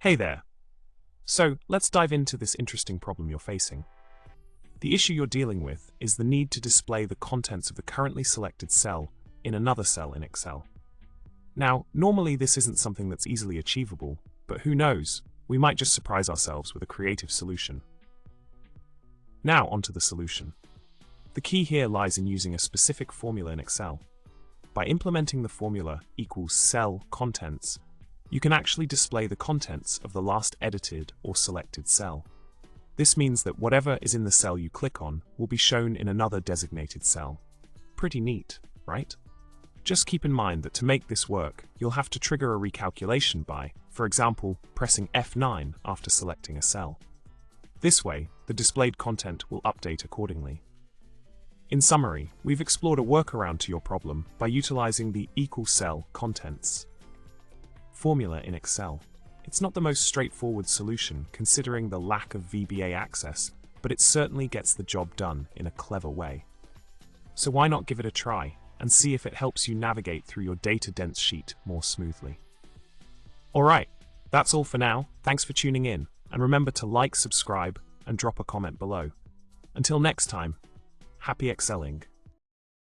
Hey there. So, let's dive into this interesting problem you're facing. The issue you're dealing with is the need to display the contents of the currently selected cell in another cell in Excel. Now, normally this isn't something that's easily achievable, but who knows, we might just surprise ourselves with a creative solution. Now onto the solution. The key here lies in using a specific formula in Excel. By implementing the formula equals cell contents, you can actually display the contents of the last edited or selected cell. This means that whatever is in the cell you click on will be shown in another designated cell. Pretty neat, right? Just keep in mind that to make this work, you'll have to trigger a recalculation by, for example, pressing F9 after selecting a cell. This way, the displayed content will update accordingly. In summary, we've explored a workaround to your problem by utilizing the equal cell contents formula in Excel. It's not the most straightforward solution considering the lack of VBA access, but it certainly gets the job done in a clever way. So why not give it a try and see if it helps you navigate through your data-dense sheet more smoothly. Alright, that's all for now. Thanks for tuning in, and remember to like, subscribe, and drop a comment below. Until next time, happy excelling.